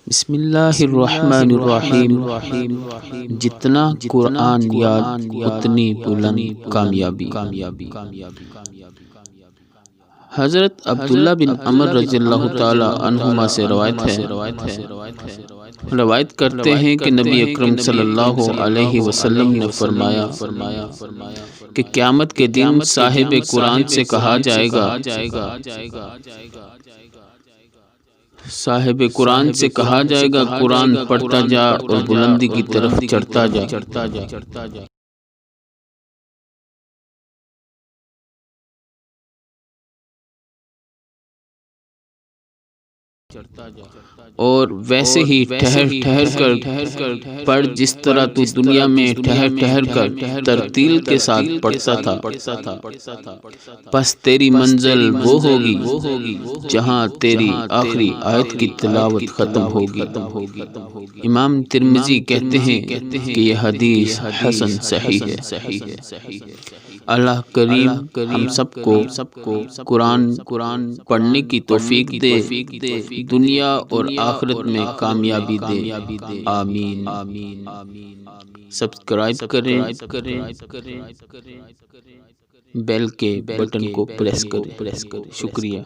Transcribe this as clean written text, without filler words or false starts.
بسم اللہ الرحمن الرحیم۔ جتنا قرآن یاد اتنی بلند کامیابی۔ حضرت عبداللہ بن عمر رضی اللہ تعالی عنہما سے روایت کرتے ہیں کہ نبی اکرم صلی اللہ علیہ وسلم نے فرمایا کہ قیامت کے دن صاحب قرآن سے کہا جائے گا قرآن پڑھتا جا اور بلندی کی طرف چڑھتا جا۔ اور ویسے ہی ٹھہر کر پڑھ جس طرح تو دنیا میں ٹھہر کر ترتیل کے ساتھ پڑھتا تھا، پس تیری منزل وہ ہوگی جہاں تیری آخری آیت کی تلاوت ختم ہوگی۔ امام ترمذی کہتے ہیں کہ یہ حدیث حسن صحیح ہے۔ اللہ کریم ہم سب کو قرآن پڑھنے کی توفیق دے، دنیا اور آخرت میں کامیابی دے، آمین۔ سبسکرائب کریں، بیل کے بٹن کو پریس کریں۔ شکریہ۔